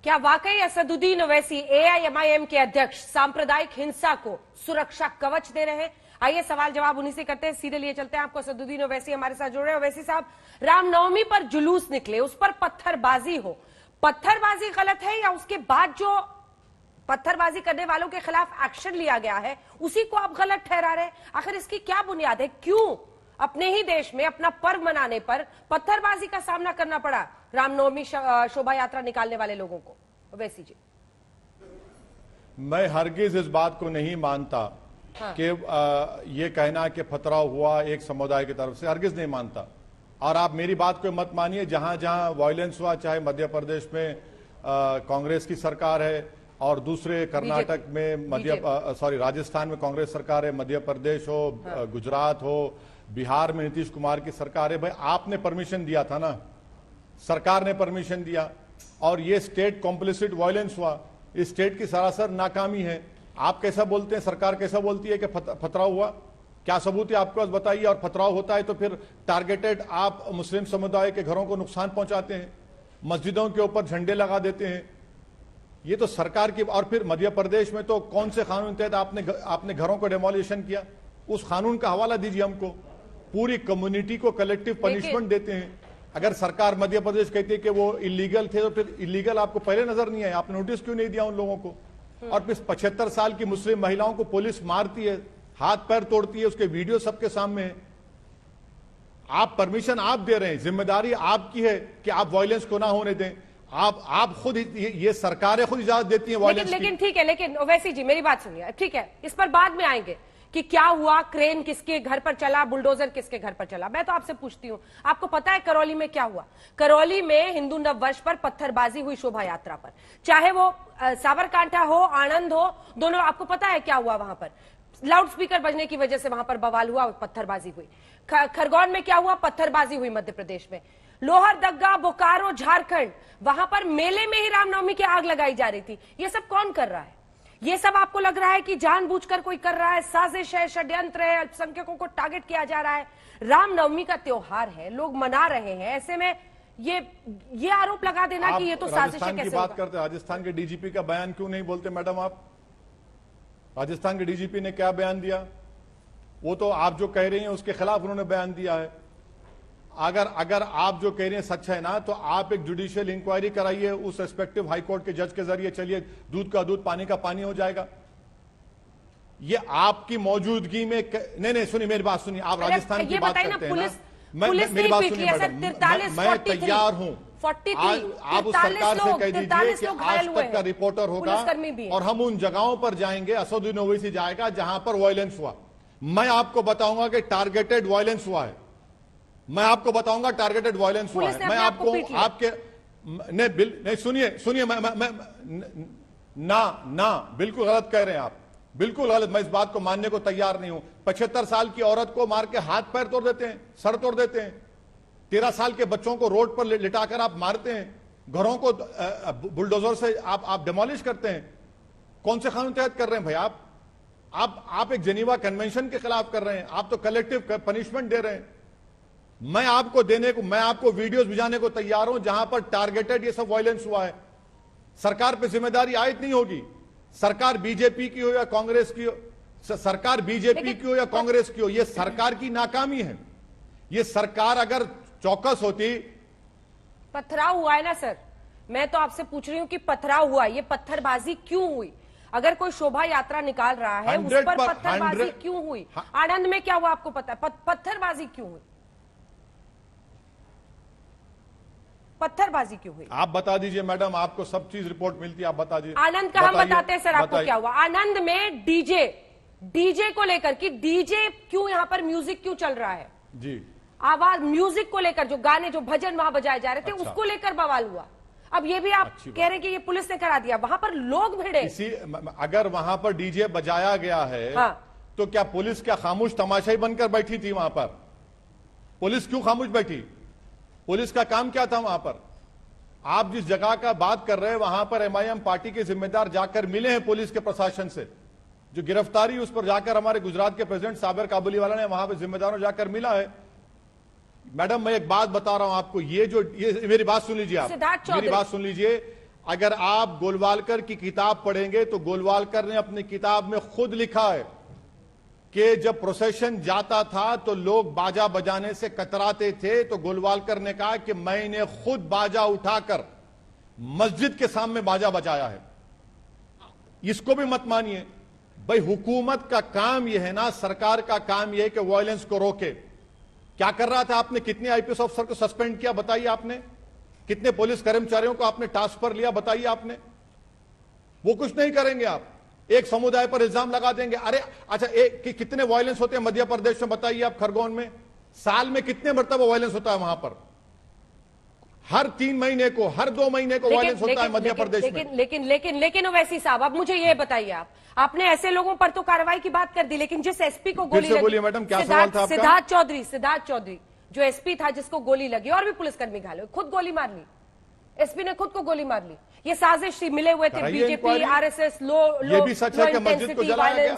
क्या वाकई असदुद्दीन ओवैसी एआईएमआईएम के अध्यक्ष सांप्रदायिक हिंसा को सुरक्षा कवच दे रहे हैं? आइए सवाल जवाब उन्हीं से करते हैं। सीधे लिए चलते हैं आपको। असदुद्दीन ओवैसी हमारे साथ जुड़ रहे हैं। ओवैसी साहब, रामनवमी पर जुलूस निकले, उस पर पत्थरबाजी हो, पत्थरबाजी गलत है या उसके बाद जो पत्थरबाजी करने वालों के खिलाफ एक्शन लिया गया है उसी को आप गलत ठहरा रहे हैं? आखिर इसकी क्या बुनियाद है? क्यों अपने ही देश में अपना पर्व मनाने पर पत्थरबाजी का सामना करना पड़ा रामनवमी शोभा यात्रा निकालने वाले लोगों को? ओवैसी जी, मैं हरगिज इस बात को नहीं मानता कि ये कहना कि पथराव हुआ एक समुदाय की तरफ से, हरगिज नहीं मानता। और आप मेरी बात को मत मानिए, जहां जहां वायलेंस हुआ, चाहे मध्य प्रदेश में कांग्रेस की सरकार है और दूसरे कर्नाटक में राजस्थान में कांग्रेस सरकार है, मध्य प्रदेश हो, गुजरात हो, बिहार में नीतीश कुमार की सरकार है। भाई आपने परमिशन दिया था ना, सरकार ने परमिशन दिया और ये स्टेट कॉम्प्लिसिट वायलेंस हुआ। इस स्टेट की सरासर नाकामी है। आप कैसा बोलते हैं, सरकार कैसा बोलती है कि पथराव हुआ? क्या सबूत है आपके पास, बताइए। और पथराव होता है तो फिर टारगेटेड आप मुस्लिम समुदाय के घरों को नुकसान पहुंचाते हैं, मस्जिदों के ऊपर झंडे लगा देते हैं। ये तो सरकार की। और फिर मध्य प्रदेश में तो कौन से कानून के तहत आपने घरों को डेमोलिशन किया? उस कानून का हवाला दीजिए हमको। पूरी कम्युनिटी को कलेक्टिव पनिशमेंट देते हैं। अगर सरकार मध्य प्रदेश कहती है कि वो इलीगल थे तो फिर इलीगल आपको पहले नजर नहीं आया? आपने नोटिस क्यों नहीं दिया उन लोगों को? और फिर 75 साल की मुस्लिम महिलाओं को पुलिस मारती है, हाथ पैर तोड़ती है, उसके वीडियो सबके सामने है। आप परमिशन आप दे रहे हैं, जिम्मेदारी आपकी है कि आप वायलेंस को ना होने दें। आप खुद ये सरकारें खुद इजाजत देती हैं वायलेंस की। लेकिन ठीक है, लेकिन ओवैसी जी मेरी बात सुनिए, ठीक है, इस पर बाद में आएंगे कि क्या हुआ, क्रेन किसके घर पर चला, बुलडोजर किसके घर पर चला। मैं तो आपसे पूछती हूं, आपको पता है करौली में क्या हुआ? करौली में हिंदू नववर्ष पर पत्थरबाजी हुई शोभा यात्रा पर, चाहे वो साबरकांठा हो, आणंद हो, दोनों। आपको पता है क्या हुआ वहां पर? लाउड स्पीकर बजने की वजह से वहां पर बवाल हुआ, पत्थरबाजी हुई। खरगोन में क्या हुआ? पत्थरबाजी हुई मध्य प्रदेश में। लोहरदगा, बोकारो, झारखंड, वहां पर मेले में ही रामनवमी की आग लगाई जा रही थी। ये सब कौन कर रहा है? ये सब आपको लग रहा है कि जानबूझकर कोई कर रहा है, साजिश है, षड्यंत्र है, अल्पसंख्यकों को टारगेट किया जा रहा है? रामनवमी का त्योहार है, लोग मना रहे हैं, ऐसे में ये आरोप लगा देना कि ये तो साजिश है, कैसे बात करते? राजस्थान के डीजीपी का बयान क्यों नहीं बोलते मैडम आप? राजस्थान के डीजीपी ने क्या बयान दिया? वो तो आप जो कह रही हैं उसके खिलाफ उन्होंने बयान दिया है। अगर आप जो कह रही हैं सच है ना, तो आप एक जुडिशियल इंक्वायरी कराइए उस रेस्पेक्टिव हाई कोर्ट के जज के जरिए। चलिए, दूध का दूध पानी का पानी हो जाएगा। ये आपकी मौजूदगी में नहीं, सुनिए मेरी बात सुनिए। आप राजस्थान की बात करते हैं ना, मेरी बात सुनिए मैडम, मैं तैयार हूं। आप उस सरकार से कह दीजिए कि आज तक का रिपोर्टर होगा और हम उन जगहों पर जाएंगे, असदुद्दीन ओवैसी जाएगा जहां पर वायलेंस हुआ। मैं आपको बताऊंगा कि टारगेटेड वायलेंस हुआ है। मैं आपको बताऊंगा टारगेटेड वायलेंस हुआ है। मैं आपको आपके नहीं, सुनिए ना बिल्कुल गलत कह रहे हैं आप, बिल्कुल गलत। मैं इस बात को मानने को तैयार नहीं हूं। 75 साल की औरत को मार के हाथ पैर तोड़ देते हैं, सर तोड़ देते हैं। 13 साल के बच्चों को रोड पर लिटाकर आप मारते हैं, घरों को बुलडोजर से आप डिमोलिश करते हैं। कौन से कानून तहत कर रहे हैं भाई? आप एक जेनीवा कन्वेंशन के खिलाफ कर रहे हैं। आप तो कलेक्टिव पनिशमेंट दे रहे हैं। मैं आपको वीडियोस भिजाने को तैयार हूं जहां पर टारगेटेड ये सब वायलेंस हुआ है। सरकार पे जिम्मेदारी आयद नहीं होगी। सरकार बीजेपी की हो या कांग्रेस की हो, सरकार बीजेपी की हो या कांग्रेस की हो, ये सरकार की नाकामी है। ये सरकार अगर चौकस होती। पथराव हुआ है ना सर, मैं तो आपसे पूछ रही हूं कि पथराव हुआ, ये पत्थरबाजी क्यों हुई? अगर कोई शोभा यात्रा निकाल रहा है उस पर पत्थरबाजी क्यों हुई? आनंद में क्या हुआ आपको पता है? पत्थरबाजी क्यों हुई? पत्थरबाजी क्यों हुई? आप बता दीजिए मैडम, आपको सब चीज रिपोर्ट मिलती है, आप बता दीजिए। आनंद का हम बताते हैं सर आपको क्या हुआ। आनंद में डीजे को लेकर कि डीजे क्यों, यहां पर म्यूजिक क्यों चल रहा है जी, आवाज म्यूजिक को लेकर, जो गाने जो भजन वहां बजाए जा रहे थे उसको लेकर बवाल हुआ। अब ये भी आप कह रहे हैं कि ये पुलिस ने करा दिया, वहां पर लोग भिड़े। अगर वहां पर डीजे बजाया गया है तो क्या पुलिस क्या खामोश तमाशाई बनकर बैठी थी वहां पर? पुलिस क्यों खामोश बैठी? पुलिस का काम क्या था वहां पर? आप जिस जगह का बात कर रहे हैं वहां पर एमआईएम पार्टी के जिम्मेदार जाकर मिले हैं पुलिस के प्रशासन से। जो गिरफ्तारी उस पर जाकर हमारे गुजरात के प्रेसिडेंट साबिर काबुलीवाला ने वहां पर जिम्मेदारों जाकर मिला है। मैडम मैं एक बात बता रहा हूं आपको, ये मेरी बात सुन लीजिए, आप मेरी बात सुन लीजिए। अगर आप गोलवालकर की किताब पढ़ेंगे तो गोलवालकर ने अपनी किताब में खुद लिखा है कि जब प्रोसेशन जाता था तो लोग बाजा बजाने से कतराते थे, तो गोलवालकर ने कहा कि मैंने खुद बाजा उठाकर मस्जिद के सामने बाजा बजाया है। इसको भी मत मानिए भाई, हुकूमत का काम यह है ना, सरकार का काम यह है कि वायलेंस को रोके। क्या कर रहा था आपने? कितने आईपीएस ऑफिसर को सस्पेंड किया बताइए आपने? कितने पुलिस कर्मचारियों को आपने टास्क पर लिया बताइए आपने? वो कुछ नहीं करेंगे। आप एक समुदाय पर इल्जाम लगा देंगे। अरे अच्छा, कितने वायलेंस होते हैं मध्य प्रदेश में बताइए आप? खरगोन में साल में कितने मरतबा वायलेंस होता है? वहां पर हर 3 महीने को, हर 2 महीने को वायलेंस होता है मध्य प्रदेश में। लेकिन ओवैसी साहब, अब मुझे ये बताइए, आपने ऐसे लोगों पर तो कार्रवाई की बात कर दी, लेकिन जिस एसपी को गोली लगी, बोलिए मैडम, क्या सवाल था आपका? सिद्धार्थ चौधरी जो एसपी था, जिसको गोली लगी, और भी पुलिसकर्मी घायल हुए, खुद गोली मार ली। एसपी ने खुद को गोली मार ली। ये साजिश थी, मिले हुए थे बीजेपी, आरएसएस, ये भी सच है कि मस्जिद को जलाया गया?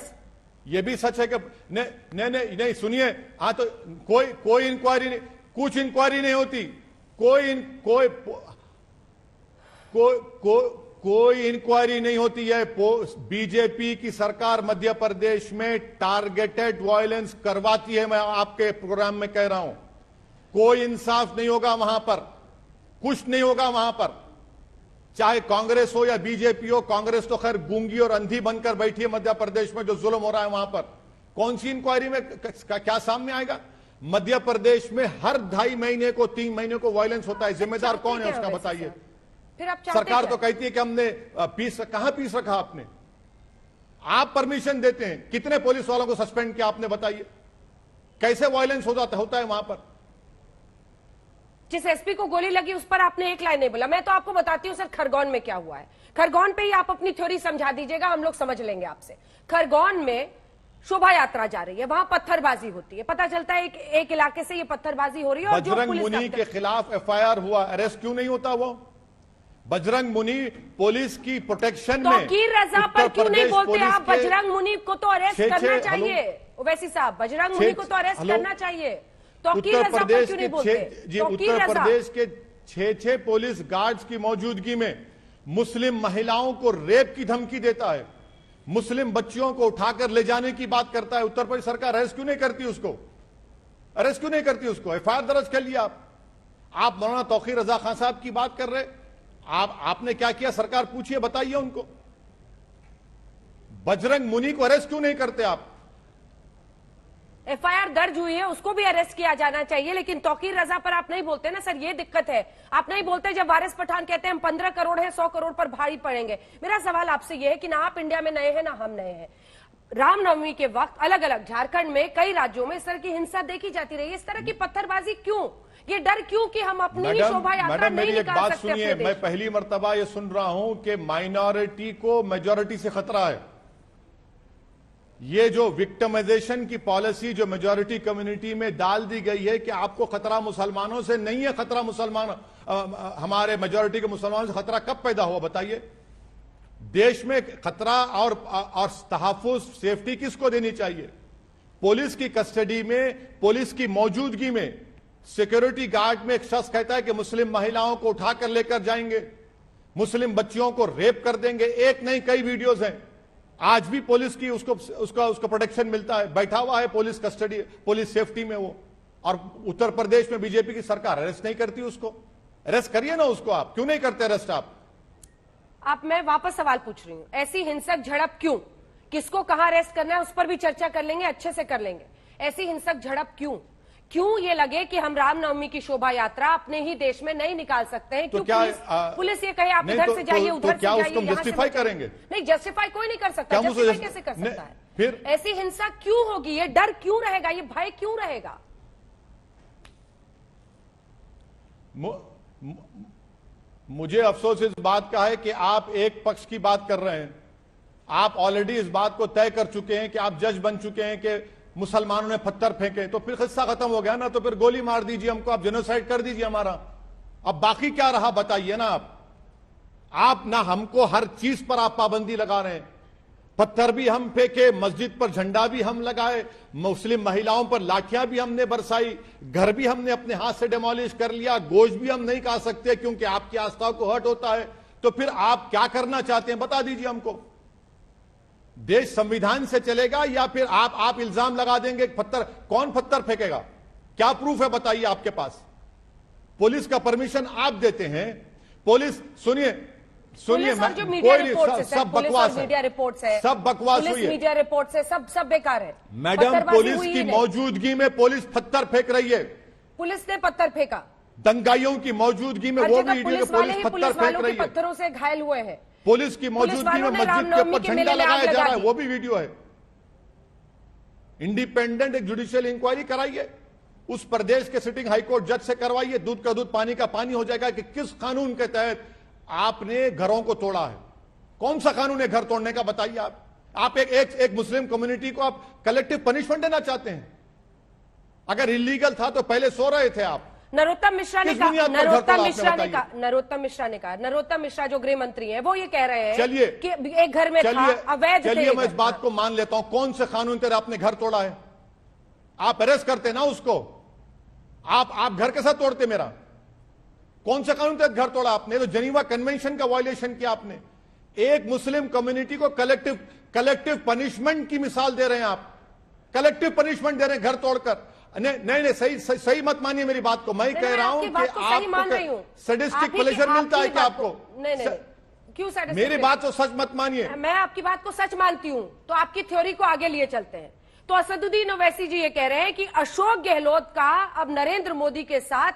ये भी सच है कि नहीं सुनिए, हाँ, तो कोई इंक्वायरी नहीं, कुछ इंक्वायरी नहीं होती, कोई इंक्वायरी नहीं होती है। बीजेपी की सरकार मध्य प्रदेश में टारगेटेड वायलेंस करवाती है। मैं आपके प्रोग्राम में कह रहा हूं, कोई इंसाफ नहीं होगा वहां पर, कुछ नहीं होगा वहां पर, चाहे कांग्रेस हो या बीजेपी हो। कांग्रेस तो खैर गूंगी और अंधी बनकर बैठी है मध्य प्रदेश में, जो जुल्म हो रहा है वहां पर कौन सी इंक्वायरी में क्या सामने आएगा? मध्य प्रदेश में हर 2.5 महीने को, 3 महीने को वायलेंस होता है। जिम्मेदार कौन है उसका बताइए? फिर आप सरकार तो कहती है कि हमने कहां पीस रखा आपने? आप परमिशन देते हैं, कितने पुलिस वालों को सस्पेंड किया आपने बताइए? कैसे वायलेंस होता है वहां पर? जिस एसपी को गोली लगी उस पर आपने एक लाइन नहीं बोला। मैं तो आपको बताती हूँ सर, खरगोन में क्या हुआ है। खरगोन पे ही आप अपनी थ्योरी समझा दीजिएगा, हम लोग समझ लेंगे आपसे। खरगोन में शोभा यात्रा जा रही है, वहां पत्थरबाजी होती है, पता चलता है एक इलाके से ये पत्थरबाजी हो रही है। और जो बजरंग मुनि के खिलाफ एफआईआर हुआ, अरेस्ट क्यों नहीं होता? वो बजरंग मुनि पुलिस की प्रोटेक्शन में, तौकीर रजा पर क्यों नहीं बोलते आप? बजरंग मुनि को तो अरेस्ट करना चाहिए ओवैसी साहब, बजरंग मुनि को तो अरेस्ट करना चाहिए। उत्तर प्रदेश के 6 पुलिस गार्ड्स की मौजूदगी में मुस्लिम महिलाओं को रेप की धमकी देता है, मुस्लिम बच्चियों को उठाकर ले जाने की बात करता है। उत्तर प्रदेश सरकार अरेस्ट क्यों नहीं करती उसको? अरेस्ट क्यों नहीं करती उसको? एफआईआर दर्ज कर लिया आप मौलाना तौकीर रजा खान साहब की बात कर रहे, आपने क्या किया? सरकार पूछिए, बताइए उनको। बजरंग मुनि को अरेस्ट क्यों नहीं करते आप? एफआईआर दर्ज हुई है, उसको भी अरेस्ट किया जाना चाहिए, लेकिन तौकीर रजा पर आप नहीं बोलते ना सर, ये दिक्कत है। आप नहीं बोलते जब वारिस पठान कहते हैं हम 15 करोड़ है, 100 करोड़ पर भारी पड़ेंगे। मेरा सवाल आपसे ये है कि ना आप इंडिया में नए हैं ना हम नए हैं। रामनवमी के वक्त अलग अलग झारखंड में, कई राज्यों में इस तरह की हिंसा देखी जाती रही है। इस तरह की पत्थरबाजी क्यों? ये डर क्यों कि हम अपनी ही शोभा यात्रा नहीं निकाल सकते अपने देश? मैं पहली मर्तबा ये सुन रहा हूं कि माइनॉरिटी को मेजॉरिटी से खतरा है। ये जो विक्टिमाइजेशन की पॉलिसी जो मेजॉरिटी कम्युनिटी में डाल दी गई है कि आपको खतरा मुसलमानों से नहीं है, खतरा हमारे मेजॉरिटी के मुसलमानों से खतरा कब पैदा हुआ बताइए? देश में खतरा और तहफ्फुज़, सेफ्टी किसको देनी चाहिए? पुलिस की कस्टडी में, पुलिस की मौजूदगी में सिक्योरिटी गार्ड में एक शख्स कहता है कि मुस्लिम महिलाओं को उठाकर लेकर जाएंगे, मुस्लिम बच्चियों को रेप कर देंगे। एक नहीं, कई वीडियोज हैं। आज भी पुलिस की उसको प्रोटेक्शन मिलता है, बैठा हुआ है पुलिस कस्टडी, पुलिस सेफ्टी में वो। और उत्तर प्रदेश में बीजेपी की सरकार अरेस्ट नहीं करती उसको। अरेस्ट करिए ना उसको, आप क्यों नहीं करते अरेस्ट? आप मैं वापस सवाल पूछ रही हूं, ऐसी हिंसक झड़प क्यों? किसको कहां अरेस्ट करना है उस पर भी चर्चा कर लेंगे, अच्छे से कर लेंगे। ऐसी हिंसक झड़प क्यों ये लगे कि हम रामनवमी की शोभा यात्रा अपने ही देश में नहीं निकाल सकते हैं? क्यों पुलिस ये कहे आप इधर से जाइए, उधर से जाइए, जस्टिफाई करेंगे? नहीं, जस्टिफाई कोई नहीं कर सकता। जस्टिफाई कैसे कर सकता है? फिर ऐसी हिंसा क्यों होगी? ये डर क्यों रहेगा? ये भय क्यों रहेगा? मुझे अफसोस इस बात का है कि आप एक पक्ष की बात कर रहे हैं। आप ऑलरेडी इस बात को तय कर चुके हैं कि आप जज बन चुके हैं कि मुसलमानों ने पत्थर फेंके, तो फिर किस्सा खत्म हो गया ना। तो फिर गोली मार दीजिए हमको, आप जेनोसाइड कर दीजिए हमारा। अब बाकी क्या रहा बताइए ना आप ना हमको हर चीज पर आप पाबंदी लगा रहे हैं। पत्थर भी हम फेंके, मस्जिद पर झंडा भी हम लगाए, मुस्लिम महिलाओं पर लाठियां भी हमने बरसाई, घर भी हमने अपने हाथ से डिमोलिश कर लिया, गोश्त भी हम नहीं खा सकते क्योंकि आपकी आस्था को हर्ट होता है, तो फिर आप क्या करना चाहते हैं बता दीजिए हमको। देश संविधान से चलेगा या फिर आप इल्जाम लगा देंगे पत्थर? कौन पत्थर फेंकेगा? क्या प्रूफ है बताइए आपके पास? पुलिस का परमिशन आप देते हैं। पुलिस सुनिए जो मीडिया रिपोर्ट है, सब बकवास है, मीडिया रिपोर्ट्स है, सब बकवास हुई है, मीडिया रिपोर्ट है, सब बेकार है। मैडम पुलिस की मौजूदगी में पुलिस पत्थर फेंक रही है। पुलिस ने पत्थर फेंका दंगाइयों की मौजूदगी में, वो भी पुलिस पत्थर फेंक रही है, पत्थरों से घायल हुए हैं। पुलिस की मौजूदगी में मस्जिद के ऊपर झंडा लगाया जा रहा है, वो भी वीडियो है। इंडिपेंडेंट एक जुडिशियल इंक्वायरी कराइए, उस प्रदेश के सिटिंग हाईकोर्ट जज से करवाइए, दूध का दूध पानी का पानी हो जाएगा कि किस कानून के तहत आपने घरों को तोड़ा है। कौन सा कानून है घर तोड़ने का बताइए आप एक मुस्लिम कम्युनिटी को आप कलेक्टिव पनिशमेंट देना चाहते हैं? अगर इलीगल था तो पहले सो रहे थे आप। नरोत्तम मिश्रा ने कहा, नरोत्तम मिश्रा जो गृह मंत्री हैं वो ये कह रहे हैं चलिए कि एक घर में था, अवैध थे। चलिए मैं इस बात को मान लेता हूं, कौन से कानून तहत आपने घर तोड़ा है? आप अरेस्ट करते ना उसको, आप घर के साथ तोड़ते मेरा। कौन से कानून तहत घर तोड़ा आपने? तो जेनीवा कन्वेंशन का वायलेशन किया आपने। एक मुस्लिम कम्युनिटी को कलेक्टिव पनिशमेंट की मिसाल दे रहे हैं आप, कलेक्टिव पनिशमेंट दे रहे हैं घर तोड़कर। नहीं सही मत मानिए मेरी बात को। मैं कह रहा हूं कि आपको सैडिस्टिक प्लेजर मिलता है क्या आपको? क्यों सैडिस्टिक? मेरी बात तो सच मत मानिए। मैं आपकी बात को सच मानती हूं, तो आपकी थ्योरी को आगे लिए चलते हैं। तो असदुद्दीन ओवैसी जी ये कह रहे हैं कि अशोक गहलोत का अब नरेंद्र मोदी के साथ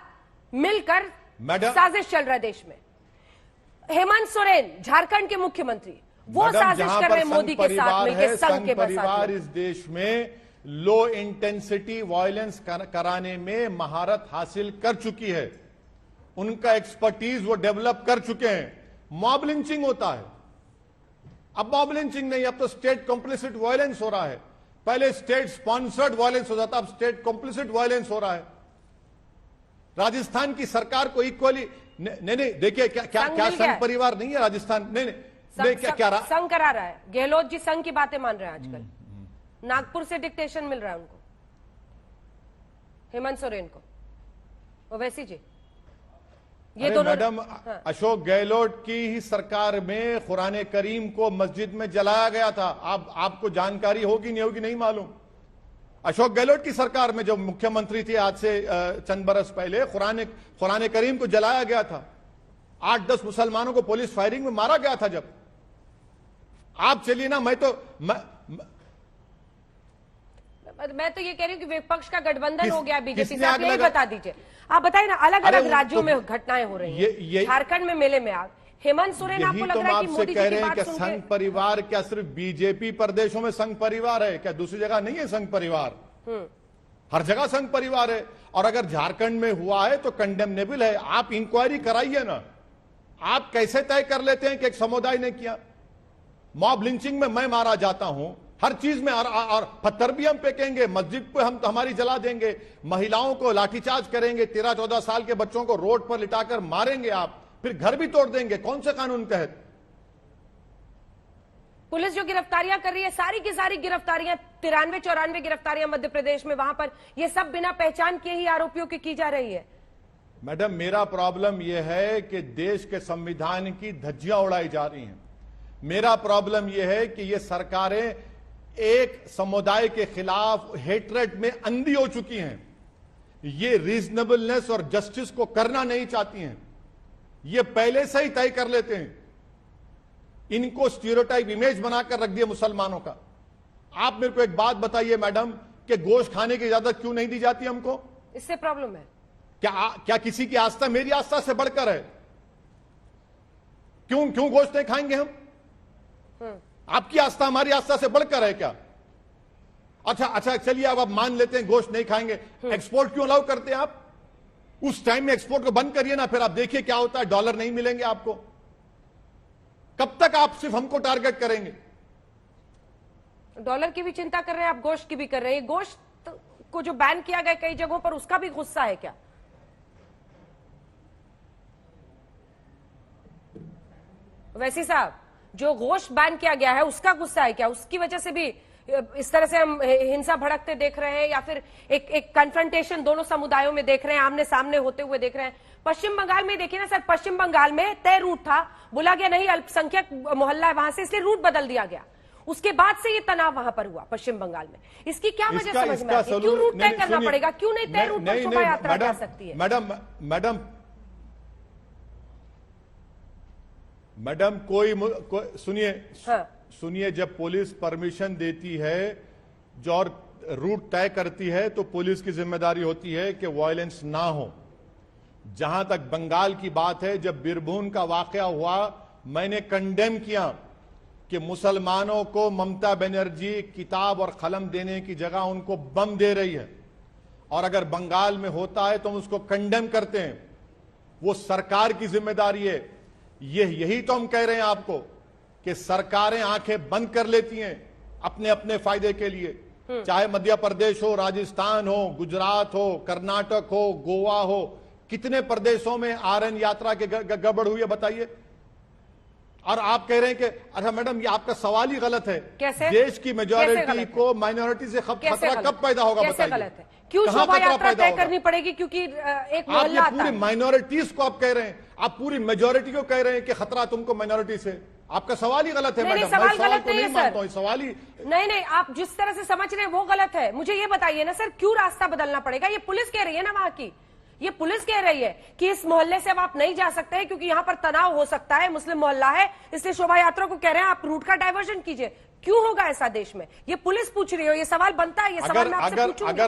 मिलकर साजिश चल रहा है देश में। हेमंत सोरेन झारखंड के मुख्यमंत्री, वो साजिश कर रहे हैं मोदी के साथ मिलकर, संघ के परिवार इस देश में लो इंटेंसिटी वायलेंस कराने में महारत हासिल कर चुकी है। उनका एक्सपर्टीज वो डेवलप कर चुके हैं। मॉब लिंचिंग होता है, अब मॉब लिंचिंग नहीं, अब तो स्टेट कॉम्प्लिसिट वायलेंस हो रहा है। पहले स्टेट स्पॉन्सर्ड वायलेंस हो जाता, अब स्टेट कॉम्प्लिसिट वायलेंस हो रहा है। राजस्थान की सरकार को इक्वली नहीं देखिए, क्या संघ परिवार नहीं है राजस्थान? नहीं क्या संघ करा रहा है। गहलोत जी संघ की बातें मान रहे हैं आजकल। नागपुर से डिक्टेशन मिल रहा है उनको, हेमंत सोरेन को, ओवैसी जी ये दोनों। मैडम अशोक गहलोत की ही सरकार में कुरान करीम को मस्जिद में जलाया गया था। आपको जानकारी होगी नहीं होगी नहीं मालूम। अशोक गहलोत की सरकार में जो मुख्यमंत्री थे आज से चंद बरस पहले, कुरान करीम को जलाया गया था। 8-10 मुसलमानों को पुलिस फायरिंग में मारा गया था। जब आप चलिए ना, मैं तो ये कह रही हूँ कि विपक्ष का गठबंधन हो गया बीजेपी से। आप यही बता दीजिए, आप बताइए ना, अलग अलग राज्यों में घटनाएं हो रही हैं। झारखंड में मेले में आग, हेमंत सोरेन आपको लग रहा है कि मोदी जी की बात सुन के संघ परिवार क्या सिर्फ बीजेपी प्रदेशों में संघ परिवार है क्या? दूसरी जगह नहीं है संघ परिवार? हर जगह संघ परिवार है। और अगर झारखंड में हुआ है तो कंडेमनेबल है। आप इंक्वायरी कराइए ना। आप कैसे तय कर लेते हैं कि एक समुदाय ने किया? मॉब लिंचिंग में मैं मारा जाता हूं, हर चीज में, और पत्थर भी हम फेंकेंगे, मस्जिद पे हम हमारी जला देंगे, महिलाओं को लाठीचार्ज करेंगे, 13-14 साल के बच्चों को रोड पर लिटाकर मारेंगे आप, फिर घर भी तोड़ देंगे। कौन से कानून के तहत? पुलिस जो गिरफ्तारियां कर रही है, सारी की सारी गिरफ्तारियां, 93-94 गिरफ्तारियां मध्य प्रदेश में, वहां पर ये सब बिना पहचान के ही आरोपियों की जा रही है। मैडम मेरा प्रॉब्लम यह है कि देश के संविधान की धज्जियां उड़ाई जा रही हैं। मेरा प्रॉब्लम यह है कि ये सरकारें एक समुदाय के खिलाफ हेट्रेड में अंधी हो चुकी हैं। ये रीजनेबलनेस और जस्टिस को करना नहीं चाहती हैं। ये पहले से ही तय कर लेते हैं। इनको स्टीरियोटाइप इमेज बनाकर रख दिया मुसलमानों का। आप मेरे को एक बात बताइए मैडम, कि गोश्त खाने की इजाजत क्यों नहीं दी जाती हमको? इससे प्रॉब्लम है क्या किसी की आस्था मेरी आस्था से बढ़कर है? क्यों गोश्त नहीं खाएंगे हम? आपकी आस्था हमारी आस्था से बढ़कर है क्या? अच्छा चलिए अब मान लेते हैं गोश्त नहीं खाएंगे, एक्सपोर्ट क्यों अलाउ करते हैं आप? उस टाइम में एक्सपोर्ट को बंद करिए ना, फिर आप देखिए क्या होता है, डॉलर नहीं मिलेंगे आपको। कब तक आप सिर्फ हमको टारगेट करेंगे? डॉलर की भी चिंता कर रहे हैं आप, गोश्त की भी कर रहे हैं। गोश्त को जो बैन किया गया कई जगहों पर, उसका भी गुस्सा है क्या? वैसी साहब, जो गोश्त बैन किया गया है उसका गुस्सा है क्या? उसकी वजह से भी इस तरह से हम हिंसा भड़कते देख रहे हैं या फिर एक कन्फ्रंटेशन दोनों समुदायों में देख रहे हैं, आमने सामने होते हुए देख रहे हैं? पश्चिम बंगाल में देखिए ना सर, पश्चिम बंगाल में तय रूट था, बोला गया नहीं अल्पसंख्यक मोहल्ला है वहां से, इसलिए रूट बदल दिया गया। उसके बाद से ये तनाव वहां पर हुआ पश्चिम बंगाल में। इसकी क्या वजह समझ में आती है? क्यों रूट तय करना पड़ेगा? क्यों नहीं तय रूट पर शोभा यात्रा जा सकती है? मैडम कोई सुनिए, हाँ। सुनिए, जब पुलिस परमिशन देती है जो और रूट तय करती है तो पुलिस की जिम्मेदारी होती है कि वायलेंस ना हो। जहां तक बंगाल की बात है, जब बीरभूम का वाकया हुआ, मैंने कंडेम किया कि मुसलमानों को ममता बनर्जी किताब और कलम देने की जगह उनको बम दे रही है, और अगर बंगाल में होता है तो हम उसको कंडेम करते हैं। वो सरकार की जिम्मेदारी है। यही तो हम कह रहे हैं आपको कि सरकारें आंखें बंद कर लेती हैं अपने अपने फायदे के लिए, चाहे मध्य प्रदेश हो, राजस्थान हो, गुजरात हो, कर्नाटक हो, गोवा हो। कितने प्रदेशों में आरएन यात्रा के गड़बड़ हुई है बताइए? और आप कह रहे हैं कि अच्छा मैडम ये आपका सवाल ही गलत है। कैसे? देश की मेजॉरिटी को माइनॉरिटी से खतरा कब पैदा होगा बताइए? क्यों शोभा यात्रा तय करनी पड़ेगी? क्योंकि एक मोहल्ला आता है। पूरी माइनॉरिटीज को आप कह रहे हैं, आप पूरी मेजॉरिटी को कह रहे हैं कि खतरा तुमको माइनॉरिटी से। आपका सवाल ही गलत है मैडम। सवाल गलत नहीं है सर। सवाल ही नहीं, आप जिस तरह से समझ रहे हैं वो गलत है। मुझे ये बताइए ना सर, क्यों रास्ता बदलना पड़ेगा? ये पुलिस कह रही है ना वहां की, ये पुलिस कह रही है कि इस मोहल्ले से अब आप नहीं जा सकते हैं क्योंकि यहां पर तनाव हो सकता है, मुस्लिम मोहल्ला है, इसलिए शोभा यात्रा को कह रहे हैं आप रूट का डायवर्जन कीजिए। क्यों होगा ऐसा देश में? ये पुलिस पूछ रही हो, ये सवाल बनता है, ये सवाल मैं आपसे पूछूंगी।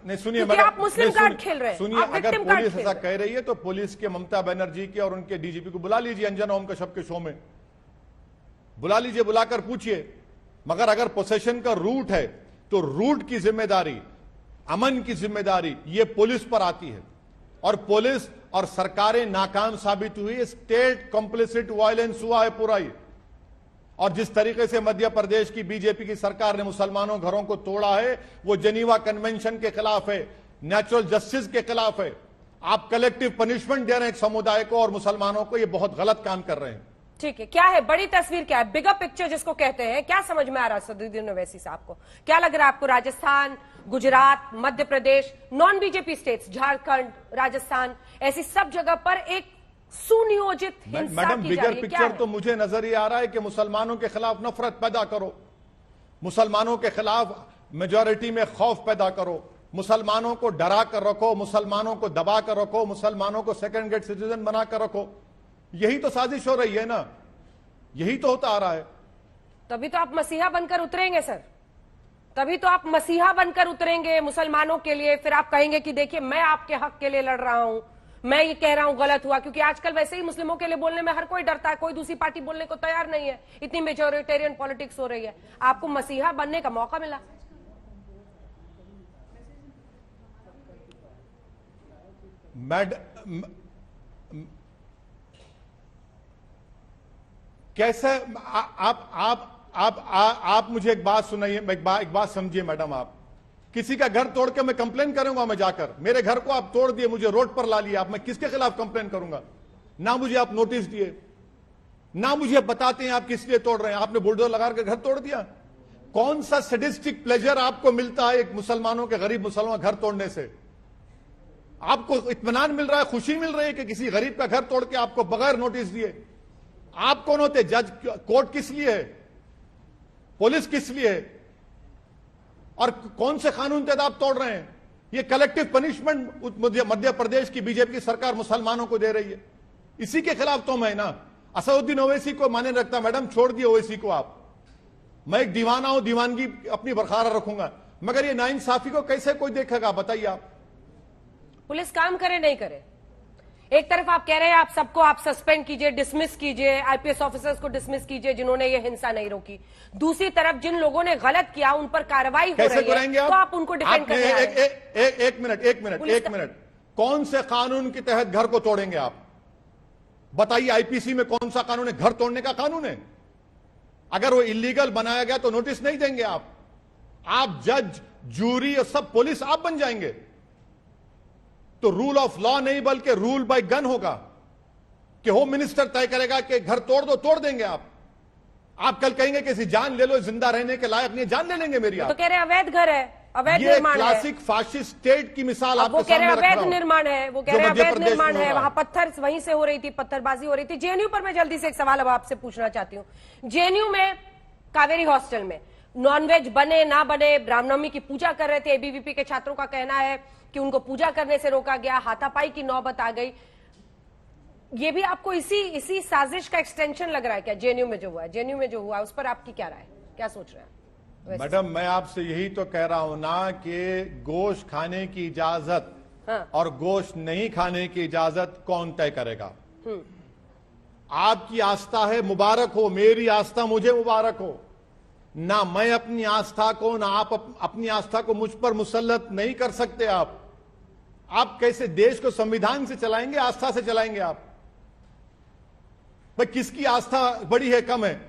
नहीं सुनिए मैडम, आप मुस्लिम कार्ड खेल रहे हैं। सुनिए, अगर पुलिस ऐसा कह रही है तो पुलिस के ममता बनर्जी के और उनके डीजीपी को बुला लीजिए अंजना ओम कश्यप के शो में, बुला लीजिए, बुलाकर पूछिए। मगर अगर पोसेशन का रूट है तो रूट की जिम्मेदारी, अमन की जिम्मेदारी ये पुलिस पर आती है, और पुलिस और सरकारें नाकाम साबित हुई। स्टेट कॉम्प्लिसिट वायलेंस हुआ है पूरा ही। और जिस तरीके से मध्य प्रदेश की बीजेपी की सरकार ने मुसलमानों घरों को तोड़ा है, वो जेनीवा कन्वेंशन के खिलाफ है, नेचुरल जस्टिस के खिलाफ है। आप कलेक्टिव पनिशमेंट दे रहे हैं एक समुदाय को और मुसलमानों को, ये बहुत गलत काम कर रहे हैं। ठीक है, क्या है बड़ी तस्वीर, क्या है बिगर पिक्चर जिसको कहते हैं? क्या समझ में आ रहा है सदरुद्दीन ओवैसी साहब को? क्या लग रहा है आपको? Rajasthan, Gujarat, Madhya Pradesh, non BJP states, Jharkhand, Rajasthan, ऐसी सब जगह पर एक सुनियोजित हिंसा मैडम, की बिगर पिक्चर तो मुझे नजर ही आ रहा है कि मुसलमानों के खिलाफ नफरत पैदा करो, मुसलमानों के खिलाफ मेजॉरिटी में खौफ पैदा करो, मुसलमानों को डरा कर रखो, मुसलमानों को दबा कर रखो, मुसलमानों को सेकंड ग्रेड सिटीजन बना कर रखो। यही तो साजिश हो रही है ना, यही तो होता आ रहा है। तभी तो आप मसीहा बनकर उतरेंगे सर, तभी तो आप मसीहा बनकर उतरेंगे मुसलमानों के लिए। फिर आप कहेंगे कि देखिए मैं आपके हक के लिए लड़ रहा हूं, मैं ये कह रहा हूं गलत हुआ। क्योंकि आजकल वैसे ही मुस्लिमों के लिए बोलने में हर कोई डरता है, कोई दूसरी पार्टी बोलने को तैयार नहीं है, इतनी मेजोरिटेरियन पॉलिटिक्स हो रही है। आपको मसीहा बनने का मौका मिला। कैसे आप मुझे एक बात सुनाइए, एक बात समझिए मैडम। आप किसी का घर तोड़ के मैं कंप्लेन करूंगा? मैं जाकर मेरे घर को आप तोड़ दिए, मुझे रोड पर ला लिया आप, मैं किसके खिलाफ कंप्लेन करूंगा? ना मुझे आप नोटिस दिए, ना मुझे बताते हैं आप किस लिए तोड़ रहे हैं। आपने बुलडोजर लगा के घर तोड़ दिया। कौन सा सैडिस्टिक प्लेजर आपको मिलता है एक मुसलमानों के, गरीब मुसलमान घर तोड़ने से? आपको इत्मीनान मिल रहा है, खुशी मिल रही है कि किसी गरीब का घर तोड़ के आपको बगैर नोटिस दिए? आप कौन होते? जज, कोर्ट किस लिए है? पुलिस किस लिए है? और कौन से कानून तहत आप तोड़ रहे हैं? ये कलेक्टिव पनिशमेंट मध्य प्रदेश की बीजेपी की सरकार मुसलमानों को दे रही है। इसी के खिलाफ तो मैं ना असदुद्दीन ओवैसी को माने रखता। मैडम छोड़ दिए ओवैसी को आप, मैं एक दीवाना हूं, दीवानगी अपनी बरकरार रखूंगा। मगर ये नाइंसाफी को कैसे कोई देखेगा बताइए आप? पुलिस काम करे नहीं करे, एक तरफ आप कह रहे हैं आप सबको आप सस्पेंड कीजिए, डिसमिस कीजिए, आईपीएस ऑफिसर्स को डिसमिस कीजिए जिन्होंने ये हिंसा नहीं रोकी। दूसरी तरफ जिन लोगों ने गलत किया उन पर कार्रवाई हो रही है, तो आप उनको डिफेंड करने आए हैं। एक मिनट, कौन से कानून के तहत घर को तोड़ेंगे आप? बताइए, आईपीसी में कौन सा कानून है? घर तोड़ने का कानून है। अगर वो इलीगल बनाया गया तो नोटिस नहीं देंगे आप जज, जूरी और सब पुलिस आप बन जाएंगे। तो रूल ऑफ लॉ नहीं बल्कि रूल बाय गन होगा कि होम मिनिस्टर तय करेगा कि घर तोड़ दो, तोड़ देंगे आप। आप कल कहेंगे कि जान ले लो, जिंदा रहने के लायक नहीं, जान ले लेंगे मेरी तो आप। कह रहे अवैध घर है, अवैध ये निर्माण है। क्लासिक फाशिस्ट स्टेट की मिसाल अब वो आपके कह रहे सामने रख रहा अवैध हूं। निर्माण है, वो कह जो रहे मध्य अवैध प्रदेश में निर्माण हो है, रहा वहां पत्थर वहीं से हो रही थी, पत्थरबाजी हो रही थी। जेएनयू पर मैं जल्दी से एक सवाल अब आपसे पूछना चाहती हूँ। जेएनयू में कावेरी हॉस्टल में नॉनवेज बने ना बने, रामनवमी की पूजा कर रहे थे, एबीवीपी के छात्रों का कहना है कि उनको पूजा करने से रोका गया, हाथापाई की नौबत आ गई। ये भी आपको इसी साजिश का एक्सटेंशन लग रहा है क्या? जेएनयू में जो हुआ है, जेएनयू में जो हुआ है, उस पर आपकी क्या राय, क्या सोच रहे हैं? मैडम, मैं आपसे यही तो कह रहा हूं ना कि गोश्त खाने की इजाजत और गोश्त नहीं खाने की इजाजत कौन तय करेगा? आपकी आस्था है, मुबारक हो, मेरी आस्था मुझे मुबारक हो। ना मैं अपनी आस्था को, ना आप अपनी आस्था को मुझ पर मुसल्लत नहीं कर सकते। आप कैसे देश को संविधान से चलाएंगे, आस्था से चलाएंगे? आप भाई किसकी आस्था बड़ी है, कम है?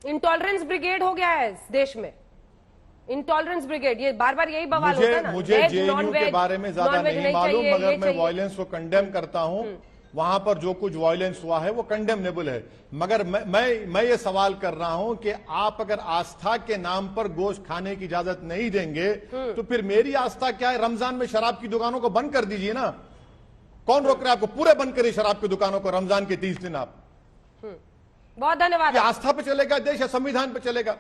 इंटॉलरेंस ब्रिगेड हो गया है इस देश में, इंटॉलरेंस ब्रिगेड, ये बार बार यही बवाल होता है ना। मुझे जेएनयू के बारे में ज्यादा नहीं मालूम, मगर मैं वायलेंस को कंडेम करता हूं। वहां पर जो कुछ वायलेंस हुआ है वो कंडेमनेबल है। मगर मैं ये सवाल कर रहा हूं कि आप अगर आस्था के नाम पर गोश्त खाने की इजाजत नहीं देंगे तो फिर मेरी आस्था क्या है? रमजान में शराब की दुकानों को बंद कर दीजिए ना। कौन रोक रहा है आपको? पूरे बंद करिए शराब की दुकानों को रमजान के 30 दिन। आप बहुत धन्यवाद। आस्था पे चलेगा देश या संविधान पे चलेगा?